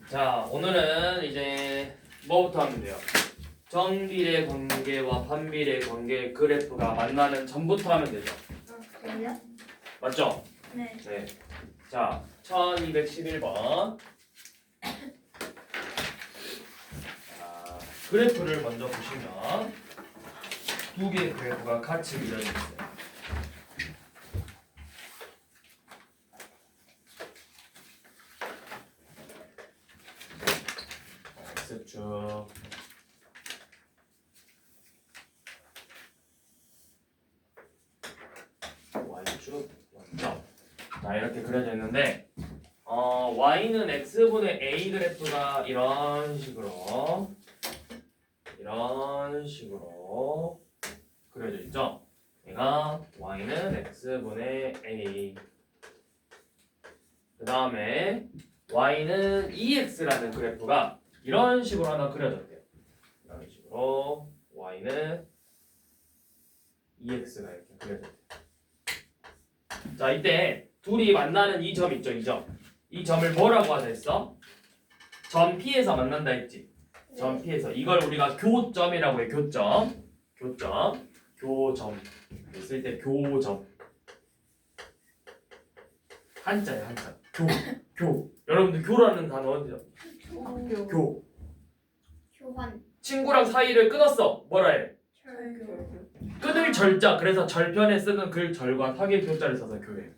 자, 오늘은 이제 뭐부터 하면 돼요? 정비례 관계와 반비례 관계 그래프가 만나는 전부터 하면 되죠. 그래요? 맞죠? 네. 네. 자, 1211번. 자, 그래프를 먼저 보시면 두 개의 그래프가 같이 그려져 있어요. X축, Y축, 원점. 자, 이렇게 그려져 있는데 Y는 X분의 A 그래프가 이런 식으로 그려져 있죠. 얘가 Y는 X분의 A, 그 다음에 Y는 EX라는 그래프가 이런 식으로 하나 그려졌대요. 이런 식으로 Y는 EX가 이렇게 그려졌대요. 자, 이때 둘이 만나는 이 점 있죠, 이 점. 이 점을 뭐라고 하자 했어? 점 P에서 만난다 했지. 점 P에서 이걸 우리가 교점이라고 해. 교점 쓸 때 교점. 한자야, 한자. 교. 여러분들 교라는 단어 어디죠? 교. 교환. 친구랑 사이를 끊었어. 뭐라 해? 철교. 끊을 절자. 그래서 절편에 쓰는 그 절과 사기의 교자를 써서 교회.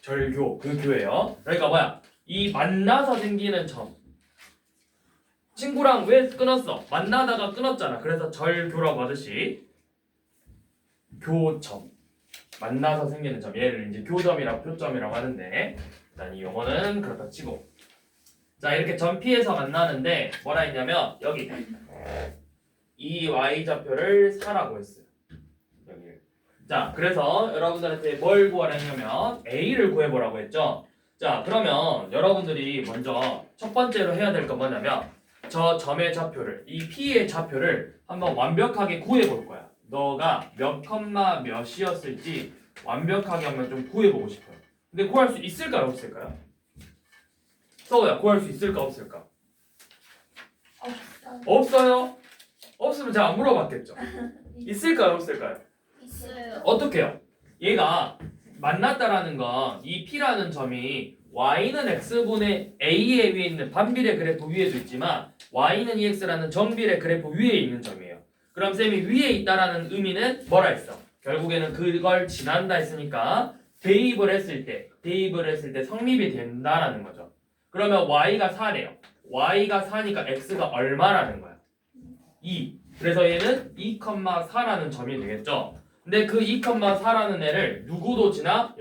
절교. 그 교회요. 그러니까 뭐야? 이 만나서 생기는 점. 친구랑 왜 끊었어? 만나다가 끊었잖아. 그래서 절교라고 하듯이 교점. 만나서 생기는 점. 얘를 이제 교점이라고 교점이라고 하는데, 일단 이 용어는 그렇다 치고. 자, 이렇게 점 P에서 만나는데 뭐라 했냐면 여기 이 y좌표를 4라고 했어요. 여기. 자, 그래서 여러분들한테 뭘 구하라 했냐면 A를 구해보라고 했죠. 자, 그러면 여러분들이 먼저 첫 번째로 해야 될 건 뭐냐면 저 점의 좌표를, 이 P의 좌표를 한번 완벽하게 구해볼 거야. 너가 몇 컴마 몇이었을지 완벽하게 한번 좀 구해보고 싶어요. 근데 구할 수 있을까요, 없을까요? 서우야, 구할 수 있을까, 없을까? 없어. 없어요? 없으면 제가 안 물어봤겠죠. 있을까요, 없을까요? 있어요. 어떻게 해요? 얘가 만났다라는 건 이 P라는 점이 Y는 X분의 A에 위에 있는 반비례 그래프 위에도 있지만 Y는 EX라는 정비례 그래프 위에 있는 점이에요. 그럼 쌤이 위에 있다라는 의미는 뭐라 했어? 결국에는 그걸 지난다 했으니까 대입을 했을 때 성립이 된다라는 거죠. 그러면 Y가 4래요. Y가 4니까 X가 얼마라는 거야? 2. 그래서 얘는 2,4라는 점이 되겠죠. 근데 그 2,4라는 애를 누구도 지나?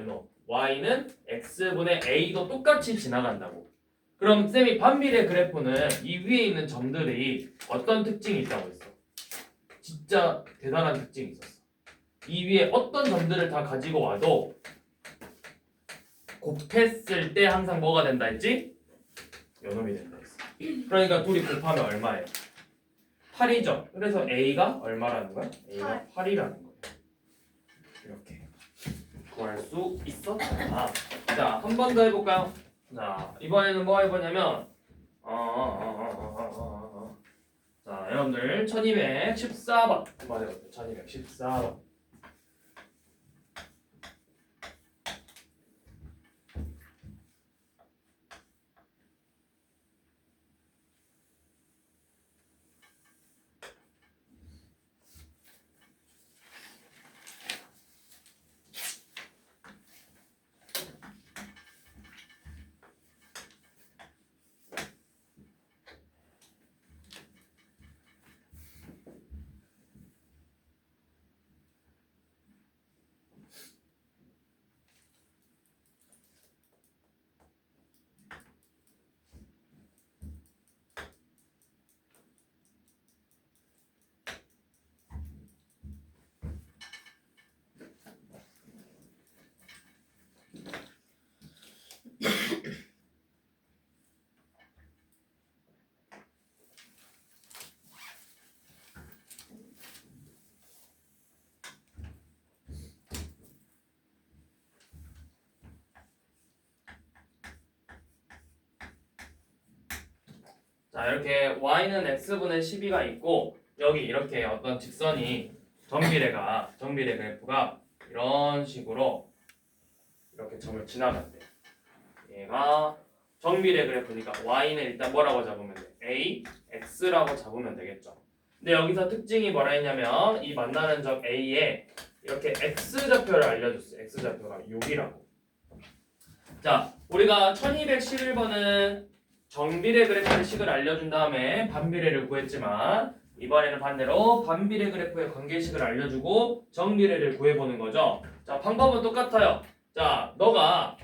Y는 X분의 A도 똑같이 지나간다고. 그럼 쌤이 반비례 그래프는 이 위에 있는 점들이 어떤 특징이 있다고 했어? 진짜 대단한 특징이 있었어. 이 위에 어떤 점들을 다 가지고 와도 곱했을 때 항상 뭐가 된다 했지? 요놈이 된다 했어. 그러니까 둘이 곱하면 얼마예요? 8이죠. 그래서 A가 얼마라는 거야? A가 8이라는 거예요. 이렇게 구할 수 있었다. 자, 한 번 더 해볼까요? 자, 이번에는 뭐 해보냐면 자, 여러분들 1214번 한번 해볼게요. 1214번. 자, 이렇게 y는 x분의 12가 있고 여기 이렇게 어떤 직선이 정비례 그래프가 이런 식으로 이렇게 점을 지나간대. 얘가 정비례 그래프니까 y는 일단 뭐라고 잡으면 돼? a, x라고 잡으면 되겠죠. 근데 여기서 특징이 뭐라 했냐면 이 만나는 점 a에 이렇게 x좌표를 알려줬어요. x좌표가 6이라고. 자, 우리가 1211번은 정비례 그래프의 식을 알려준 다음에 반비례를 구했지만 이번에는 반대로 반비례 그래프의 관계식을 알려주고 정비례를 구해보는 거죠. 자, 방법은 똑같아요. 자, 너가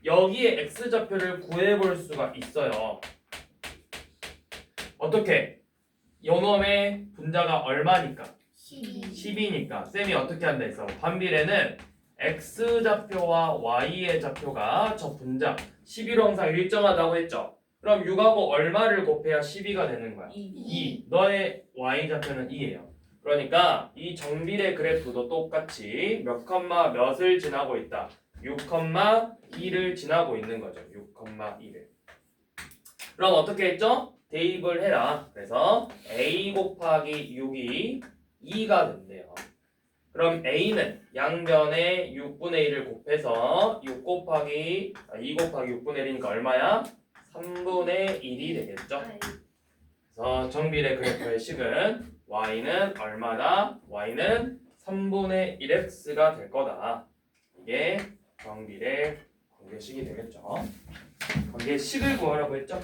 여기에 x좌표를 구해볼 수가 있어요. 어떻게? 요놈의 분자가 얼마니까? 12. 10이니까 쌤이 어떻게 한다 했어? 반비례는 x좌표와 y의 좌표가 저 분자 11호 항상 일정하다고 했죠? 그럼 6하고 얼마를 곱해야 12가 되는 거야? 2. 너의 y좌표는 2예요. 그러니까 이 정비례 그래프도 똑같이 몇 컴마 몇을 지나고 있다. 6,2를 지나고 있는 거죠. 6,2를. 그럼 어떻게 했죠? 대입을 해라. 그래서 a 곱하기 6이 2가 된대요. 그럼 a는 양변에 6분의 1을 곱해서 2 곱하기 6분의 1이니까 얼마야? 3분의 1이 되겠죠. 그래서 정비례 그래프의 식은 y는 얼마다? y는 3분의 1x가 될 거다. 이게 정비례 관계식이 되겠죠. 관계식을 구하라고 했죠.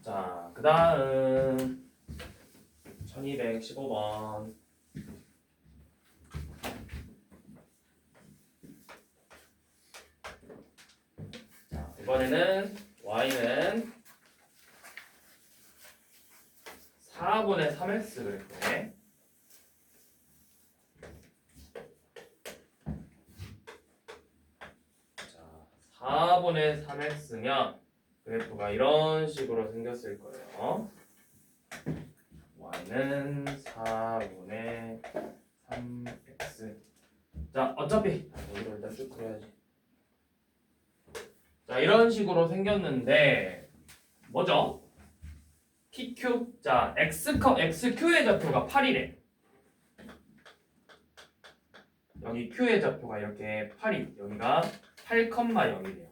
자, 그 다음 1215번. 자, 이번에는 y는 4분의 3x 그랬네. 자, 4분의 3x면 그래프가 이런 식으로 생겼을 거예요. y는 4분의 3x. 자, 어차피 여기로 일단 쭉 그려야지. 자, 이런 식으로 생겼는데 뭐죠? PQ. 자, XQ의 좌표가 8이래. 여기 Q의 좌표가 이렇게 8이. 여기가 8,0이래요.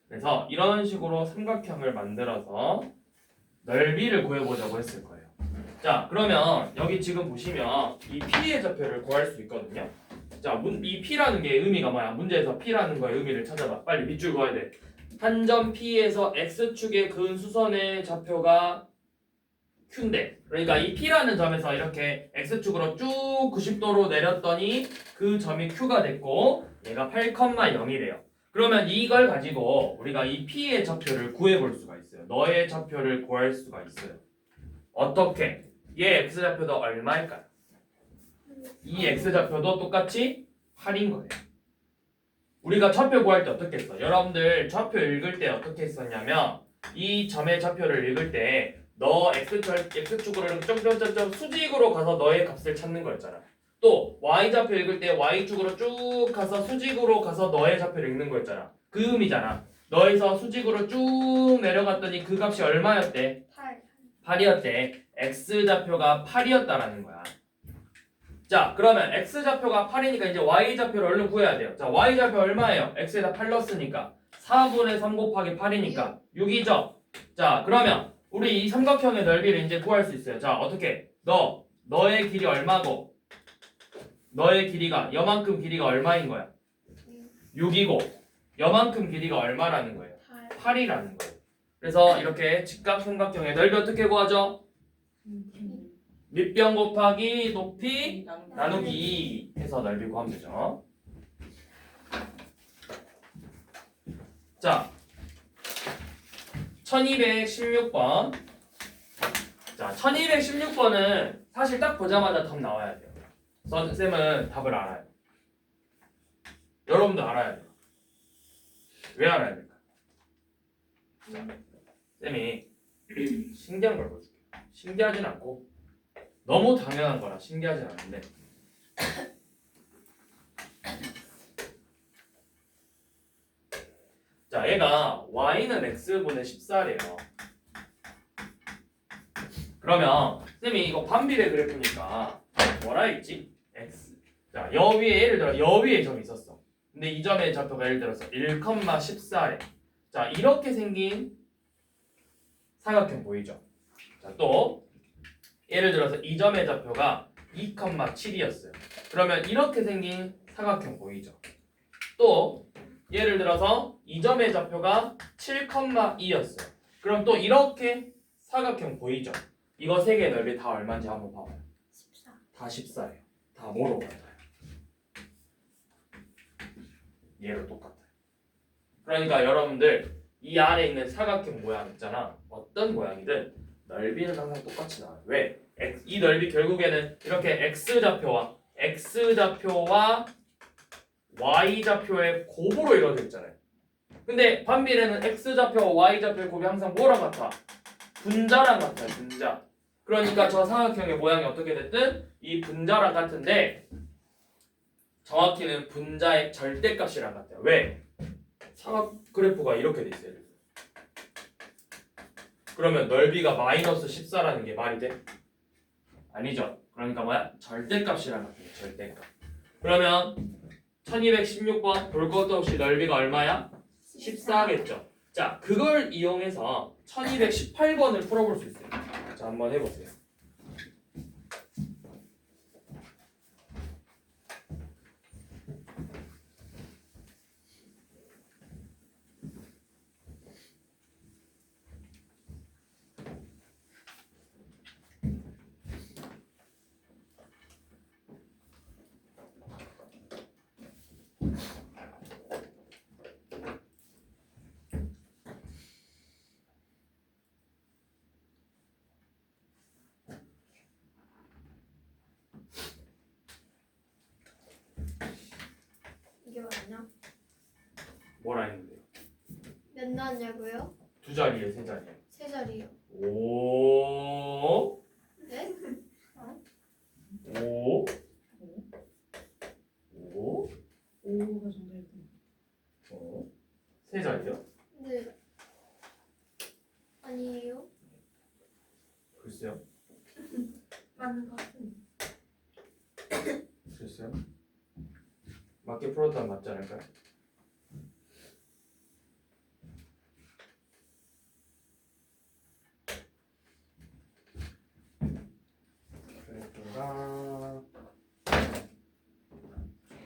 그래서 이런 식으로 삼각형을 만들어서 넓이를 구해보자고 했을 거예요. 자, 그러면 여기 지금 보시면 이 P의 좌표를 구할 수 있거든요. 자, 이 P라는 게 의미가 뭐야? 문제에서 P라는 거의 의미를 찾아봐. 빨리 밑줄 그어야 돼. 한 점 P에서 X축의 근수선의 좌표가 Q인데, 그러니까 이 P라는 점에서 이렇게 X축으로 쭉 90도로 내렸더니 그 점이 Q가 됐고 얘가 8,0이래요. 그러면 이걸 가지고 우리가 이 P의 좌표를 구해볼 수가 있어요. 너의 좌표를 구할 수가 있어요. 어떻게? 얘 X좌표도 얼마일까요? 이 X좌표도 똑같이 8인 거예요. 우리가 좌표 구할 때 어떻게 했어? 여러분들 좌표 읽을 때 어떻게 했었냐면 이 점의 좌표를 읽을 때 너 X축으로 이렇게 점점점점 수직으로 가서 너의 값을 찾는 거였잖아. 또 Y좌표 읽을 때 Y축으로 쭉 가서 수직으로 가서 너의 좌표를 읽는 거였잖아. 그 의미잖아. 너에서 수직으로 쭉 내려갔더니 그 값이 얼마였대? 8. 8이었대. X좌표가 8이었다라는 거야. 자, 그러면 X좌표가 8이니까 이제 Y좌표를 얼른 구해야 돼요. 자, Y좌표 얼마예요? X에다 8 넣었으니까 4분의 3 곱하기 8이니까 6이죠? 자, 그러면 우리 이 삼각형의 넓이를 이제 구할 수 있어요. 자, 어떻게? 너의 길이 얼마고 너의 길이가 여만큼 길이가 얼마인 거야? 6이고 여만큼 길이가 얼마라는 거예요? 8이라는 거예요. 그래서 이렇게 직각삼각형의 넓이 어떻게 구하죠? 밑변 곱하기 높이 나누기 해서 넓이 구하면 되죠. 자, 1216번. 자, 1216번은 사실 딱 보자마자 답 나와야 돼요. 쌤은 답을 알아요. 여러분도 알아야 돼요. 왜 알아야 될까? 자, 쌤이 신기한 걸 보여줄게요. 신기하진 않고 너무 당연한 거라 신기하진 않은데 자, 얘가 y는 x분의 14래요. 그러면 쌤이 이거 반비례 그래프니까 뭐라 했지? x. 자, 여 위에 예를 들어 여 위에 점이 있었어. 근데 이 점의 좌표가 예를 들어서 1,14래. 자, 이렇게 생긴 사각형 보이죠? 자, 또 예를 들어서 이 점의 좌표가 2,7이었어요. 그러면 이렇게 생긴 사각형 보이죠? 또 예를 들어서 이 점의 좌표가 7,2였어요. 그럼 또 이렇게 사각형 보이죠? 이거 세 개의 넓이 다 얼마인지 한번 봐봐요. 14. 다 14예요. 다 뭐로 같아요? 얘로 똑같아요. 그러니까 여러분들 이 안에 있는 사각형 모양 있잖아. 어떤 모양이든 넓이는 항상 똑같이 나와요. 왜? 이 넓이 결국에는 이렇게 x좌표와 y좌표의 곱으로 이루어져 있잖아요. 근데 반비례는 x좌표와 y좌표의 곱이 항상 뭐랑 같아? 분자랑 같아요. 분자. 그러니까 저 사각형의 모양이 어떻게 됐든 이 분자랑 같은데 정확히는 분자의 절대값이랑 같아요. 왜? 사각 그래프가 이렇게 돼 있어요. 그러면 넓이가 마이너스 14라는 게 말이 돼? 아니죠. 그러니까 뭐야? 절대값이랑 같아요. 절대값. 그러면 1216번 볼 것도 없이 넓이가 얼마야? 14겠죠. 자, 그걸 이용해서 1218번을 풀어볼 수 있어요. 자, 한번 해보세요. 이게 맞냐? 뭐라 했는데요? 몇 나왔냐고요? 두 자리에 세 자리에. 세 자리요. 오. 네? 오. 오. 5가 정답이 어. 세 자리요? 네. 아니에요? 글쎄요. 맞는 것 같은데. 글쎄요. 맞게 풀었다면 맞지 않을까요? 그래프가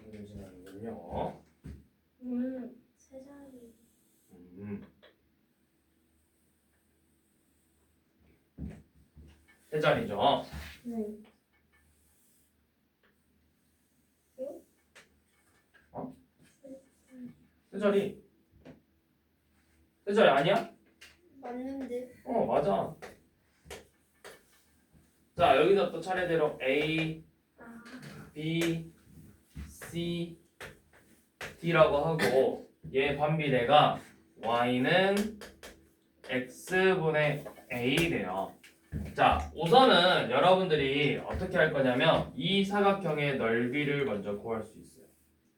정해지지 않는군요. 세 자리. 세 자리죠. 네. 세 자리. 세 자리 아니야? 맞는데. 맞아. 자, 여기서 또 차례대로 A, 아. B, C, D라고 하고 얘 반비례가 Y는 X분의 A래요. 자, 우선은 여러분들이 어떻게 할 거냐면 이 사각형의 넓이를 먼저 구할 수 있어요.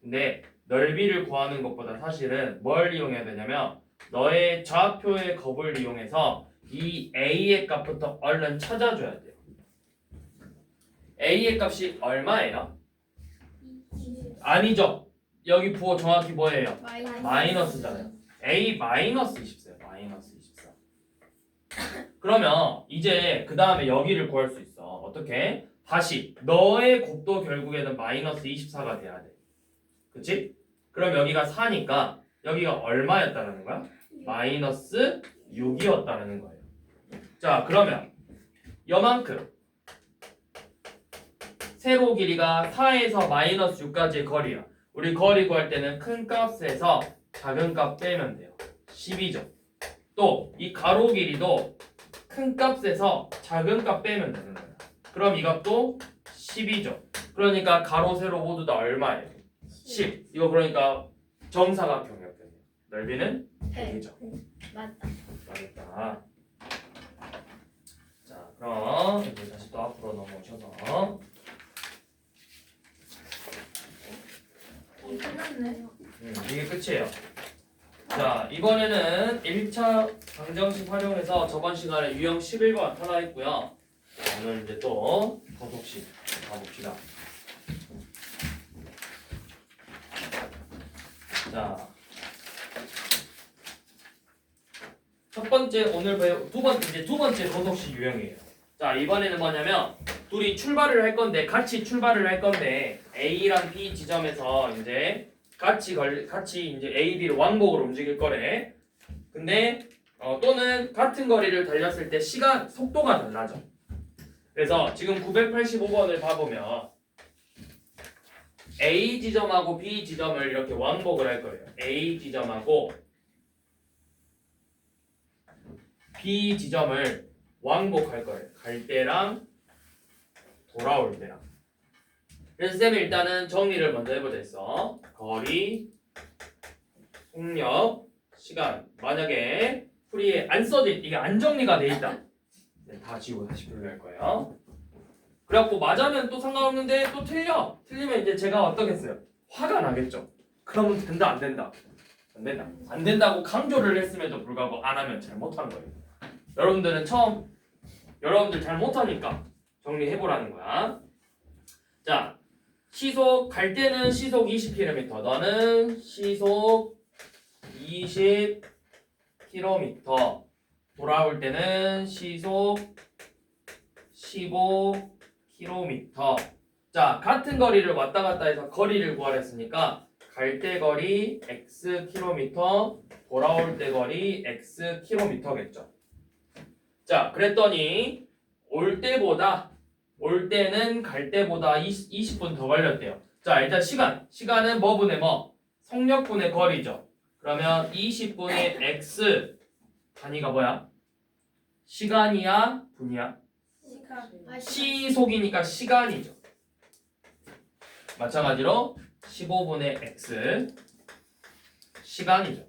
근데 넓이를 구하는 것보다 사실은 뭘 이용해야 되냐면 너의 좌표의 곱을 이용해서 이 A의 값부터 얼른 찾아줘야 돼요. A의 값이 얼마예요? 아니죠. 여기 부호 정확히 뭐예요? 마이너스잖아요. A 마이너스 24요. 마이너스 24. 그러면 이제 그 다음에 여기를 구할 수 있어. 어떻게? 다시 너의 곱도 결국에는 마이너스 24가 돼야 돼. 그치? 그럼 여기가 4니까 여기가 얼마였다는 거야? 마이너스 6이었다는 거예요. 자, 그러면 요만큼 세로 길이가 4에서 마이너스 6까지의 거리야. 우리 거리 구할 때는 큰 값에서 작은 값 빼면 돼요. 10이죠. 또 이 가로 길이도 큰 값에서 작은 값 빼면 되는 거야. 그럼 이 값도 10이죠. 그러니까 가로 세로 모두 다 얼마예요? 10. 이거 그러니까 정사각형이었거든요. 넓이는 100이죠. 맞다. 맞았다. 자, 그럼 이제 다시 또 앞으로 넘어오셔서 끝났네. 이게 끝이에요. 자, 이번에는 1차 방정식 활용해서 저번 시간에 유형 11번 하나 했고요. 오늘 이제 또 도덕식 가봅시다. 자, 첫 번째 오늘 배울 두 번째 도덕식 유형이에요. 자, 이번에는 뭐냐면 둘이 출발을 할 건데 같이 출발을 할 건데 A랑 B 지점에서 이제 같이 이제 A, B를 왕복으로 움직일 거래. 근데 또는 같은 거리를 달렸을 때 시간 속도가 달라져. 그래서 지금 985번을 봐보면 A 지점하고 B 지점을 이렇게 왕복을 할 거예요. A 지점하고 B 지점을 왕복할 거예요. 갈 때랑 돌아올 때랑. 그래서 쌤이 일단은 정리를 먼저 해보자 했어. 거리, 속력, 시간. 만약에 풀이에 안 써져 이게 안 정리가 돼 있다. 네, 다 지우고 다시 분류할 거예요. 그래갖고 맞으면 또 상관없는데 또 틀리면 이제 제가 어떻겠어요? 화가 나겠죠. 그러면 된다 안 된다. 안 된다. 안 된다고 강조를 했음에도 불구하고 안 하면 잘못한 거예요. 여러분들 잘 못하니까 정리해보라는 거야. 자, 시속 갈 때는 시속 20km, 너는 시속 20km, 돌아올 때는 시속 15km. 자, 같은 거리를 왔다 갔다 해서 거리를 구하랬으니까 갈 때 거리 xkm, 돌아올 때 거리 xkm겠죠. 자, 그랬더니 올 때는 갈 때보다 20분 더 걸렸대요. 자, 일단 시간은 뭐분의 뭐? 속력분의 거리죠. 그러면 20분의 x 단위가 뭐야? 시간이야? 분이야? 시속이니까 시간이죠. 마찬가지로 15분의 x 시간이죠.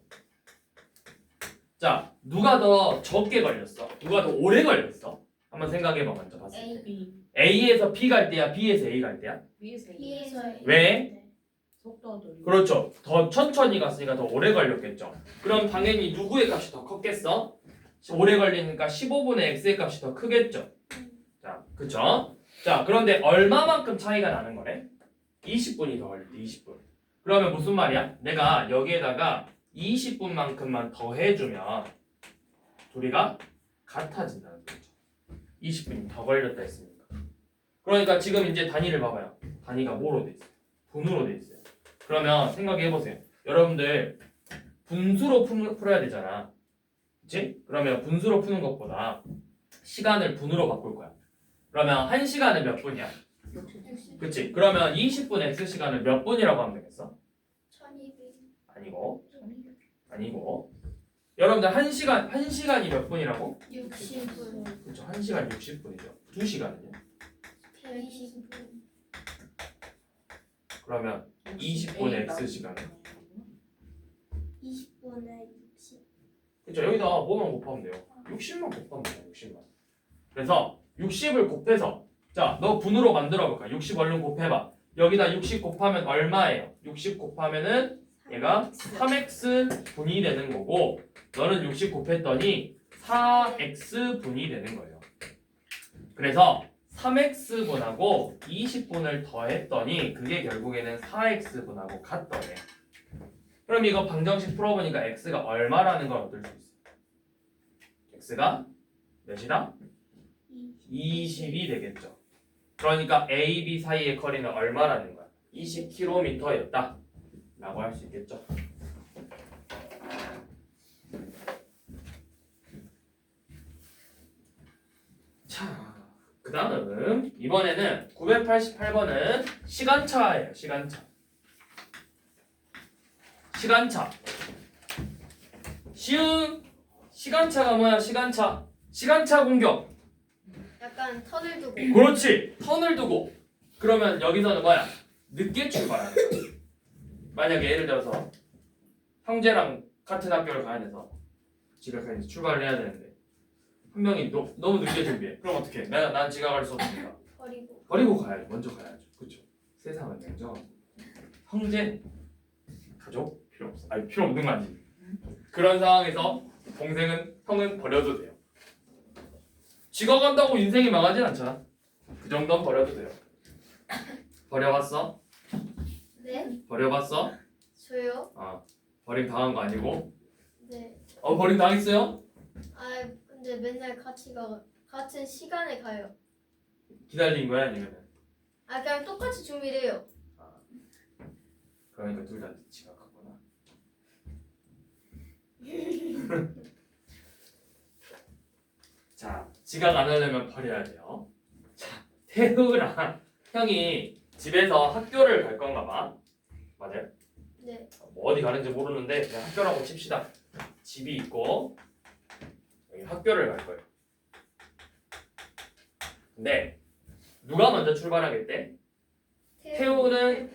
자, 누가 더 적게 걸렸어? 누가 더 오래 걸렸어? 한번 생각해봐. 먼저 봤을 때 B A에서 B 갈 때야? B에서 A 갈 때야? 위에서 B에서 왜? 속도가 느리고 그렇죠. 더 천천히 갔으니까 더 오래 걸렸겠죠. 그럼 당연히 누구의 값이 더 컸겠어? 오래 걸리니까 15분의 x의 값이 더 크겠죠. 자, 그쵸? 자, 그런데 얼마만큼 차이가 나는 거래? 20분이 더 걸릴 때 20분. 그러면 무슨 말이야? 내가 여기에다가 20분만큼만 더 해주면 둘이가 같아진다는 거죠. 20분이 더 걸렸다 했으니까. 그러니까 지금 이제 단위를 봐봐요. 단위가 뭐로 돼 있어요? 분으로 돼 있어요. 그러면 생각해 보세요. 여러분들 분수로 풀어야 되잖아. 그치? 그러면 분수로 푸는 것보다 시간을 분으로 바꿀 거야. 그러면 1시간은 몇 분이야? 60. 그치? 그러면 20분 x시간을 몇 분이라고 하면 되겠어? 1200. 아니고 여러분들 1시간이 몇 분이라고? 60분. 그렇죠. 1시간 60분이죠. 2시간은요? 120분. 그러면 20분의 x시간은? 20분에 60. 그렇죠. 여기다 뭐만 곱하면 돼요? 60만 곱하면 돼요. 60만. 그래서 60을 곱해서 자, 너 분으로 만들어 볼까? 60 얼른 곱해봐. 여기다 60 곱하면 얼마예요? 60 곱하면은 얘가 3x 분이 되는 거고 너는 60 곱했더니 4x 분이 되는 거예요. 그래서 3x 분하고 20분을 더했더니 그게 결국에는 4x 분하고 같더래. 그럼 이거 방정식 풀어보니까 x가 얼마라는 걸 얻을 수 있어? x가 몇이다? 20이 되겠죠. 그러니까 A, B 사이의 거리는 얼마라는 거야? 20km였다 라고 할 수 있겠죠. 자, 그 다음 이번에는 988번은 시간차예요. 시간차. 쉬운 시간차가 뭐야? 시간차 공격. 약간 턴을 두고. 그렇지. 턴을 두고. 그러면 여기서는 뭐야? 늦게 출발하는 거야. 만약에 예를 들어서 형제랑 같은 학교를 가야 돼서 지각해서 출발을 해야 되는데 한 명이 너무 늦게 준비해. 그럼 어떻게 해? 난 지각할 수 없으니까 버리고 가야지. 먼저 가야죠. 그렇죠. 세상은 냉정하고 형제 가족 필요 없어. 아니 필요 없는 거 아니지. 그런 상황에서 동생은 형은 버려도 돼요. 지가 간다고 인생이 망하진 않잖아. 그 정도는 버려도 돼요. 버려봤어? 네? 버려봤어? 저요? 버림 당한 거 아니고? 네. 버림 당했어요? 아 근데 맨날 같은 시간에 가요. 기다린 거야 아니면은? 아 그냥 똑같이 준비를 해요. 그러니까 둘 다 지각하구나. 자, 지각 안 하려면 버려야 돼요. 자, 태우랑 형이 집에서 학교를 갈 건가 봐. 맞아요? 네. 뭐 어디 가는지 모르는데 그냥 학교라고 칩시다. 집이 있고 여기 학교를 갈 거예요. 근데 누가 먼저 출발하겠대? 태우는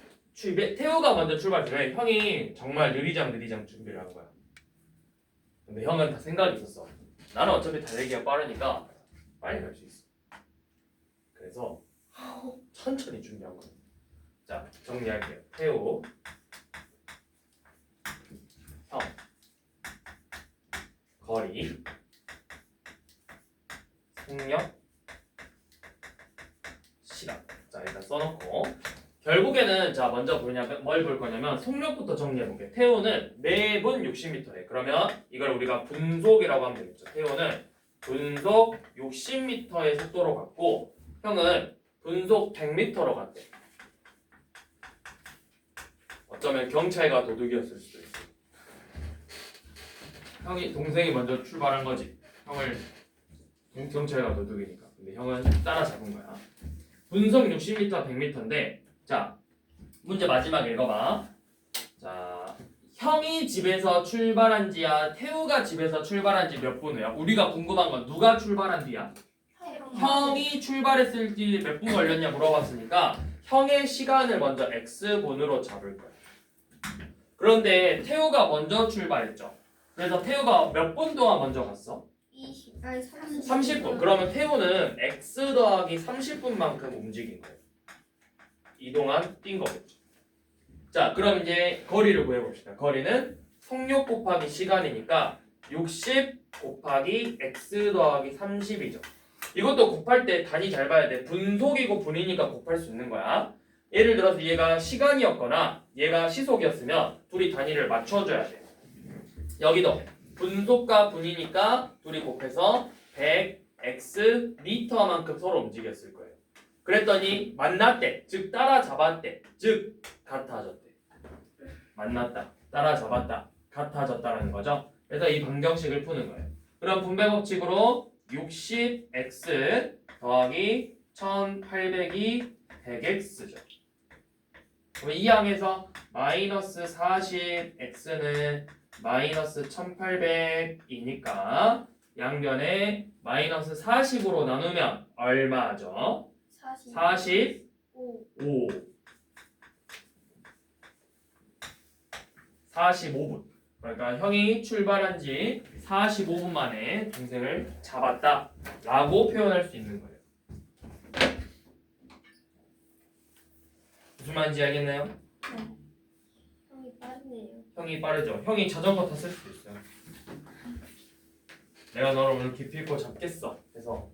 태우가 먼저 출발하면 형이 정말 느리장 준비를 한 거야. 근데 형은 다 생각이 있었어. 나는 어차피 달리기가 빠르니까 빨리 갈 수 있어. 그래서 천천히 준비한 거야. 자, 정리할게요. 태우, 형, 거리, 속력, 시간. 자, 일단 써놓고 결국에는 자 먼저 뭘 볼 거냐면 속력부터 정리해볼게. 태우는 매분 60m래. 그러면 이걸 우리가 분속이라고 하면 되겠죠. 태우는 분속 60m의 속도로 갔고 형은 분속 100m로 갔대. 어쩌면 경찰과 도둑이었을 수도 있어. 동생이 먼저 출발한 거지. 형을 경찰과 도둑이니까. 근데 형은 따라잡은 거야. 분속 60m, 100m인데 자 문제 마지막 읽어봐. 자 형이 집에서 출발한 지야 태우가 집에서 출발한 지 몇 분 후야? 우리가 궁금한 건 누가 출발한 뒤야? 형이 출발했을 때 몇 분 걸렸냐 물어봤으니까 형의 시간을 먼저 x분으로 잡을 거야. 그런데 태우가 먼저 출발했죠. 그래서 태우가 몇 분 동안 먼저 갔어? 20. 아니 30분. 그러면 태우는 x 더하기 30분만큼 움직인 거예요. 이동안 뛴 거겠죠. 자, 그럼 이제 거리를 구해봅시다. 거리는 속력 곱하기 시간이니까 60 곱하기 x 더하기 30이죠. 이것도 곱할 때 단위 잘 봐야 돼. 분속이고 분이니까 곱할 수 있는 거야. 예를 들어서 얘가 시간이었거나 얘가 시속이었으면 둘이 단위를 맞춰줘야 돼. 여기도 분속과 분이니까 둘이 곱해서 100x 미터만큼 서로 움직였을 거예요. 그랬더니 만났대, 즉 따라잡았대, 즉 같아졌대. 만났다, 따라잡았다, 같아졌다라는 거죠. 그래서 이 방정식을 푸는 거예요. 그럼 분배 법칙으로 60x 더하기 1800이 100x죠. 그럼 이 항에서 마이너스 40x는 마이너스 1800이니까 양변에 마이너스 40으로 나누면 얼마죠? 45. 45분. 그러니까 형이 출발한 지 45분 만에 동생을 잡았다 라고 표현할 수 있는 거예요. 무슨 말인지 알겠나요? 형이 빠르네요. 형이 빠르죠. 형이 자전거 탔을 수도 있어요. 내가 너를 오늘 기필코 잡겠어. 그래서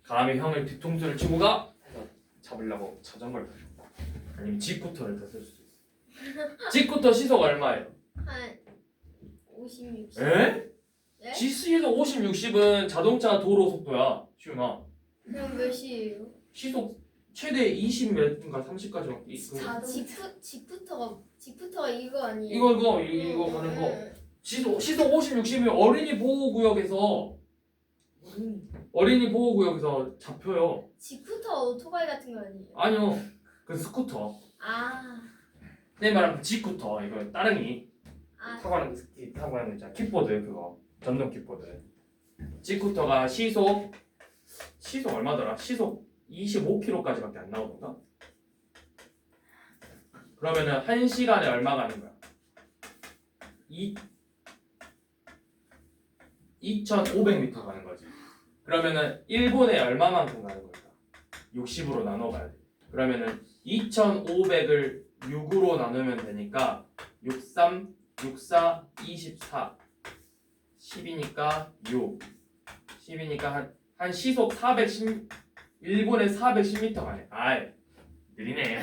감히 형을 뒤통수를 치고 가. 해서 잡으려고 자전거를 탔다. 아니면 지쿠터를 탔을 수도 있어. 지쿠터 시속 얼마예요? 한 50, 60. 에? 네? 지수에서 50, 60은 자동차 도로 속도야. 시윤아. 그럼 몇이에요? 시속 최대 20몇인가 30까지 막 직부터가 이거 아니에요? 이거 가는 거. 시속 50, 60이면 어린이 보호구역에서 잡혀요. 직부터 오토바이 같은 거 아니에요? 아니요. 그 스쿠터. 아, 내 말은 지쿠터. 이거 따릉이 아, 타고 가는 거 있잖아. 킥보드 그거. 전동 킥보드. 지쿠터가 시속 얼마더라? 시속 25km까지밖에 안 나오던가? 그러면은 1시간에 얼마 가는 거야? 2,500m 가는 거지. 그러면은 1분에 얼마만큼 가는 걸까? 60으로 나눠봐야 돼. 그러면은 2,500을 6으로 나누면 되니까 63, 64, 24. 10이니까 6. 10이니까 한 시속 1분에 410m 가네. 아이, 느리네.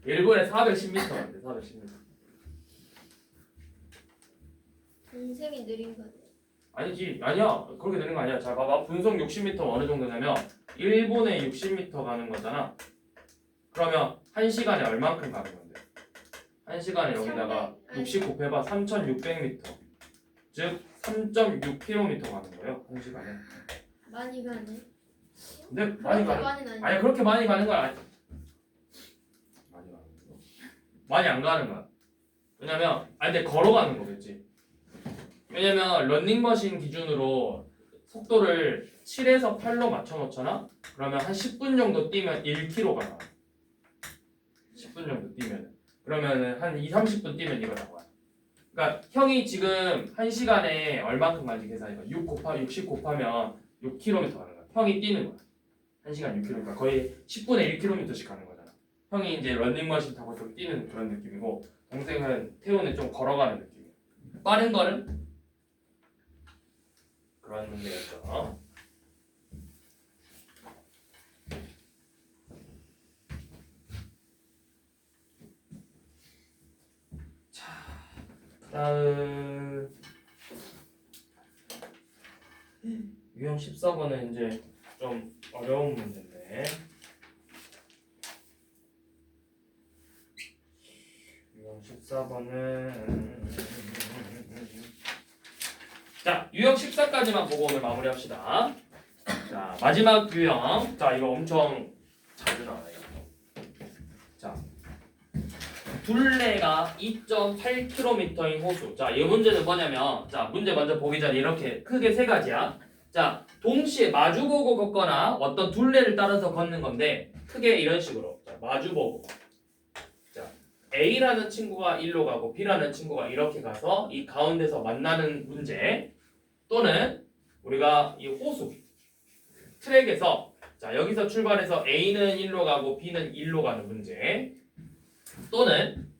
1분에 410m 가네. 410m. 동생이 느린 거네. 아니지, 아니야. 그렇게 되는 거 아니야. 자, 봐봐. 분속 60m 어느 정도냐면 1분에 60m 가는 거잖아. 그러면 1시간에 얼만큼 가는 건데? 1시간에 여기다가 60 곱해봐. 3600m. 즉 3.6km 가는 거예요. 1시간에. 많이 가네. 근데 많이 그렇게 가는 많이 나니. 아니 그렇게 많이 가는 건 아니. 많이 가는 거. 많이 안 가는 거야. 왜냐면 근데 걸어가는 거겠지. 왜냐면 런닝머신 기준으로 속도를 7에서 8로 맞춰 놓잖아. 그러면 한 10분 정도 뛰면 1km가 나와. 10분 정도 뛰면. 그러면은 한 2, 30분 뛰면 이거 나와. 그러니까 형이 지금 1시간에 얼마큼 가는지 계산해봐. 60 곱하면 6km 가는 거야. 형이 뛰는 거야. 1시간 6km니까 거의 10분에 1km씩 가는 거잖아. 형이 이제 런닝머신 타고 좀 뛰는 그런 느낌이고, 동생은 태우는 좀 걸어가는 느낌이야. 빠른 거는 그런 문제였죠. 자, 다음 유형 14번은 이제 좀 어려운 문제인데, 유형 14번은 자, 유형 14까지만 보고 오늘 마무리합시다. 자, 마지막 유형. 자, 이거 엄청 자주 나와요. 자, 둘레가 2.8km인 호수. 자, 이 문제는 뭐냐면, 자, 문제 먼저 보기 전에 이렇게 크게 세 가지야. 자, 동시에 마주보고 걷거나 어떤 둘레를 따라서 걷는 건데, 크게 이런 식으로. 자, 마주보고. 자, A라는 친구가 일로 가고 B라는 친구가 이렇게 가서 이 가운데서 만나는 문제. 또는 우리가 이 호수 트랙에서 자, 여기서 출발해서 A는 1로 가고 B는 1로 가는 문제. 또는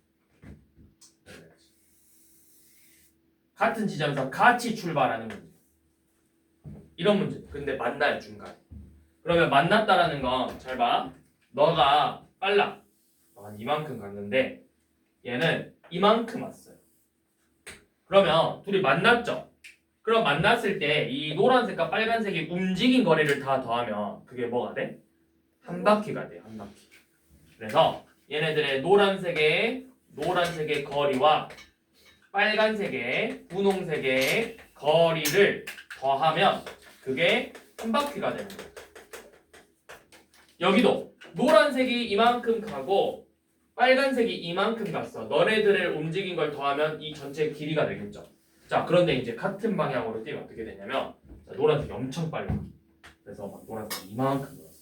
같은 지점에서 같이 출발하는 문제. 이런 문제. 근데 만나요, 중간에. 그러면 만났다라는 건 잘 봐. 너가 빨라. 한 이만큼 갔는데 얘는 이만큼 왔어요. 그러면 둘이 만났죠. 그럼 만났을 때 이 노란색과 빨간색이 움직인 거리를 다 더하면 그게 뭐가 돼? 한 바퀴가 돼요. 한 바퀴. 그래서 얘네들의 노란색의 거리와 빨간색의 분홍색의 거리를 더하면 그게 한 바퀴가 되는 거예요. 여기도 노란색이 이만큼 가고 빨간색이 이만큼 갔어. 너네들을 움직인 걸 더하면 이 전체 길이가 되겠죠. 자, 그런데 이제 같은 방향으로 뛰면 어떻게 되냐면, 자, 노란색이 엄청 빨라. 그래서 막 노란색이 이만큼 돌았어.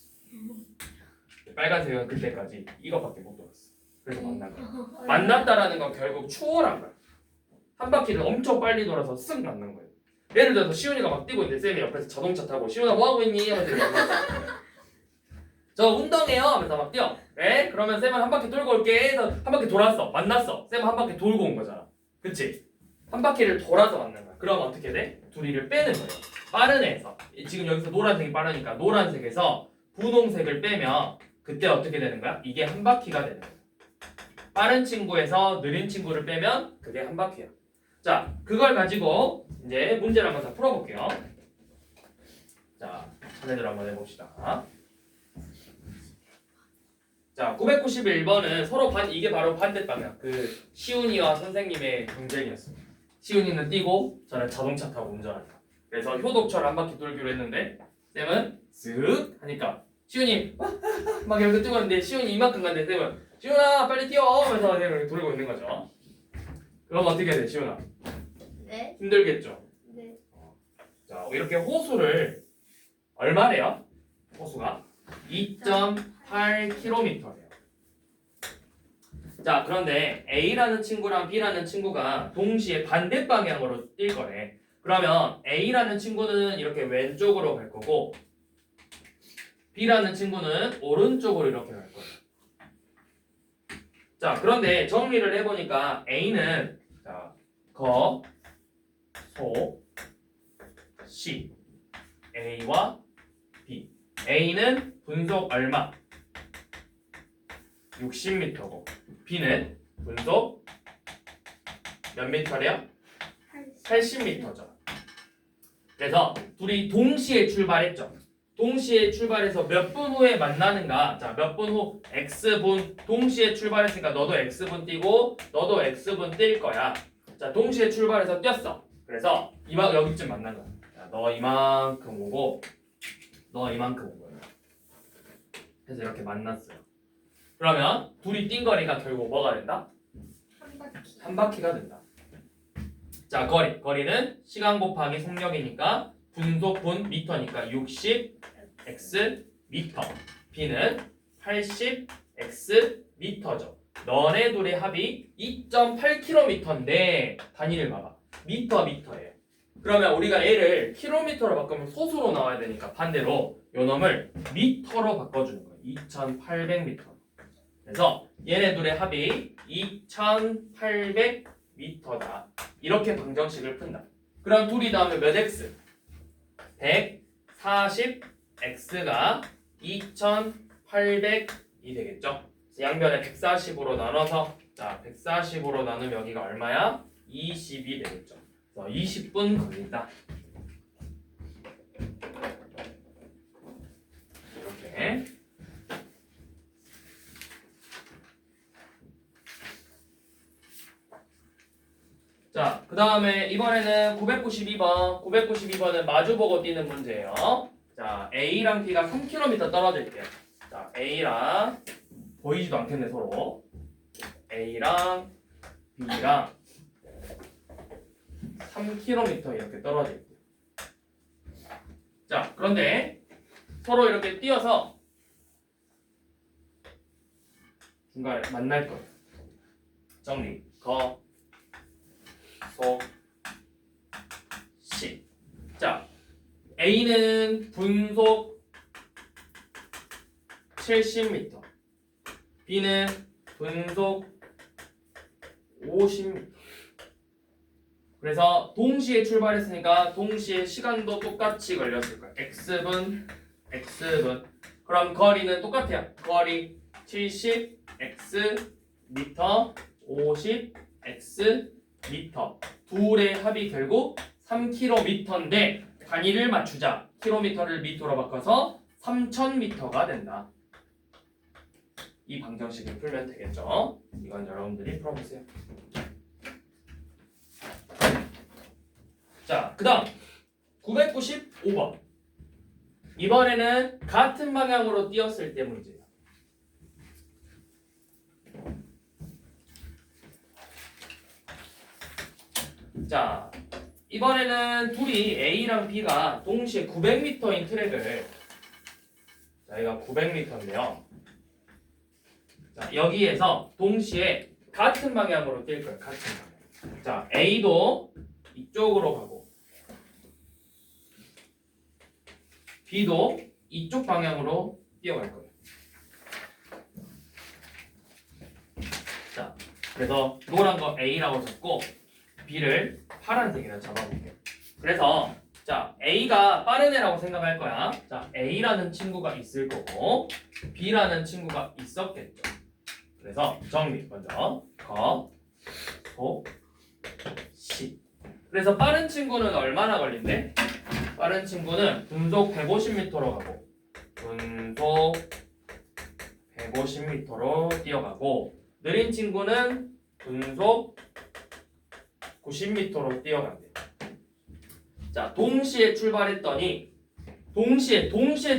빨간색은 그때까지 이것밖에 못 돌았어. 그래서 만난 거야. 만났다라는 건 결국 추월한 거야. 한 바퀴를 엄청 빨리 돌아서 쓱 만난 거예요. 예를 들어서 시훈이가 막 뛰고 있는데 쌤이 옆에서 자동차 타고 시훈아 뭐 하고 있니? 하면서 이렇게 저 운동해요 하면서 막 뛰어. 네? 그러면 쌤은 한 바퀴 돌고 올게 해서 한 바퀴 돌았어. 만났어. 쌤은 한 바퀴 돌고 온 거잖아. 그치? 한 바퀴를 돌아서 만난 거야. 그럼 어떻게 돼? 둘이를 빼는 거예요. 빠른 애에서. 지금 여기서 노란색이 빠르니까 노란색에서 분홍색을 빼면 그때 어떻게 되는 거야? 이게 한 바퀴가 되는 거야. 빠른 친구에서 느린 친구를 빼면 그게 한 바퀴야. 자, 그걸 가지고 이제 문제를 한번 다 풀어볼게요. 자, 차례대로 한번 해봅시다. 자, 991번은 서로 이게 바로 반대 방향. 그 시훈이와 선생님의 경쟁이었어요. 시훈이는 뛰고 저는 자동차 타고 운전한다. 그래서 효독철 한 바퀴 돌기로 했는데 쌤은 쓱 하니까 시훈이 막 이렇게 뛰고 있는데 시훈이 이만큼 갔는데 쌤은 시훈아 빨리 뛰어 하면서 이렇게 돌고 있는 거죠. 그럼 어떻게 돼, 시훈아? 네. 힘들겠죠. 네. 자, 이렇게 호수를 얼마래요? 호수가 2.8km래요. 자, 그런데 A라는 친구랑 B라는 친구가 동시에 반대 방향으로 뛸 거래. 그러면 A라는 친구는 이렇게 왼쪽으로 갈 거고 B라는 친구는 오른쪽으로 이렇게 갈 거예요. 자, 그런데 정리를 해보니까 A는 자, 거, 소, C. A와 B. A는 분속 얼마? 60m고 B는 분속 몇 미터래요? 80m죠. 그래서 둘이 동시에 출발했죠. 동시에 출발해서 몇 분 후에 만나는가? 자, 몇 분 후 X분 동시에 출발했으니까 너도 X분 뛰고 너도 X분 뛸 거야. 자, 동시에 출발해서 뛰었어. 그래서 여기쯤 만난 거야. 자, 너 이만큼 오고 너 이만큼 온 거야. 그래서 이렇게 만났어요. 그러면 둘이 뛴 거리가 결국 뭐가 된다? 한 바퀴. 한 바퀴가 된다. 자, 거리는 시간 곱하기 속력이니까 분속 미터니까 60x 미터. B는 80x 미터죠. 너네 둘의 합이 2.8km인데 단위를 봐봐. 미터예요. 그러면 우리가 얘를 킬로미터로 바꾸면 소수로 나와야 되니까 반대로 요 놈을 미터로 바꿔주는 거예요. 2800m. 그래서 얘네 둘의 합이 2800m다. 이렇게 방정식을 푼다. 그럼 둘이 나오면 몇 x? 140x가 2800이 되겠죠. 그래서 양변에 140으로 나눠서 자 140으로 나누면 여기가 얼마야? 20이 되겠죠. 그래서 20분 걸린다. 이렇게. 자, 그 다음에 이번에는 992번. 992번은 마주보고 뛰는 문제예요. 자, A랑 B가 3km 떨어져 있대요. 자, A랑 보이지도 않겠네 서로. A랑 B랑 3km 이렇게 떨어져 있대요. 자, 그런데 서로 이렇게 뛰어서 중간에 만날 거예요. 정리. 시. 자, A는 분속 70m, B는 분속 50m. 그래서 동시에 출발했으니까 동시에 시간도 똑같이 걸렸을 거야. X분. 그럼 거리는 똑같아요. 거리 70x 미터, 50x 미터. 둘의 합이 결국 3km인데 단위를 맞추자. 킬로미터를 미터로 바꿔서 3000m가 된다. 이 방정식을 풀면 되겠죠. 이건 여러분들이 풀어보세요. 자, 그 다음 995번. 이번에는 같은 방향으로 뛰었을 때 문제예요. 자, 이번에는 둘이 A랑 B가 동시에 900m인 트랙을, 자, 여기가 900m인데요. 자, 여기에서 동시에 같은 방향으로 뛸 거예요. 같은 방향. 자, A도 이쪽으로 가고 B도 이쪽 방향으로 뛰어갈 거예요. 자, 그래서 노란 거 A라고 적고 B를 파란색이라 잡아볼게요. 그래서 자, A가 빠른 애라고 생각할 거야. 자, A라는 친구가 있을 거고 B라는 친구가 있었겠죠. 그래서 정리 먼저 시. 그래서 빠른 친구는 얼마나 걸린대? 빠른 친구는 분속 150m로 가고 분속 150m로 뛰어가고 느린 친구는 분속 90m로 뛰어간대. 자, 동시에 출발했더니 동시에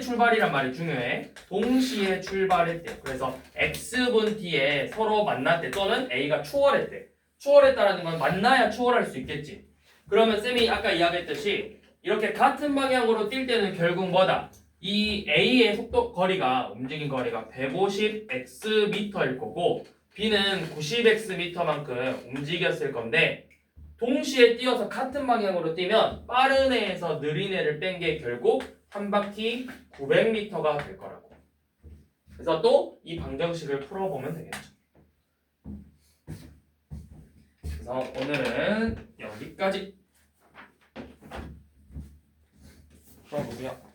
출발이란 말이 중요해. 동시에 출발했대. 그래서 X분 뒤에 서로 만났대. 또는 A가 추월했대. 추월했다라는 건 만나야 추월할 수 있겠지. 그러면 쌤이 아까 이야기했듯이 이렇게 같은 방향으로 뛸 때는 결국 뭐다? 이 A의 속도 거리가 움직인 거리가 150xm일 거고 B는 90xm만큼 움직였을 건데 동시에 뛰어서 같은 방향으로 뛰면 빠른 애에서 느린 애를 뺀 게 결국 한 바퀴 900m가 될 거라고. 그래서 또 이 방정식을 풀어보면 되겠죠. 그래서 오늘은 여기까지. 풀어보세요.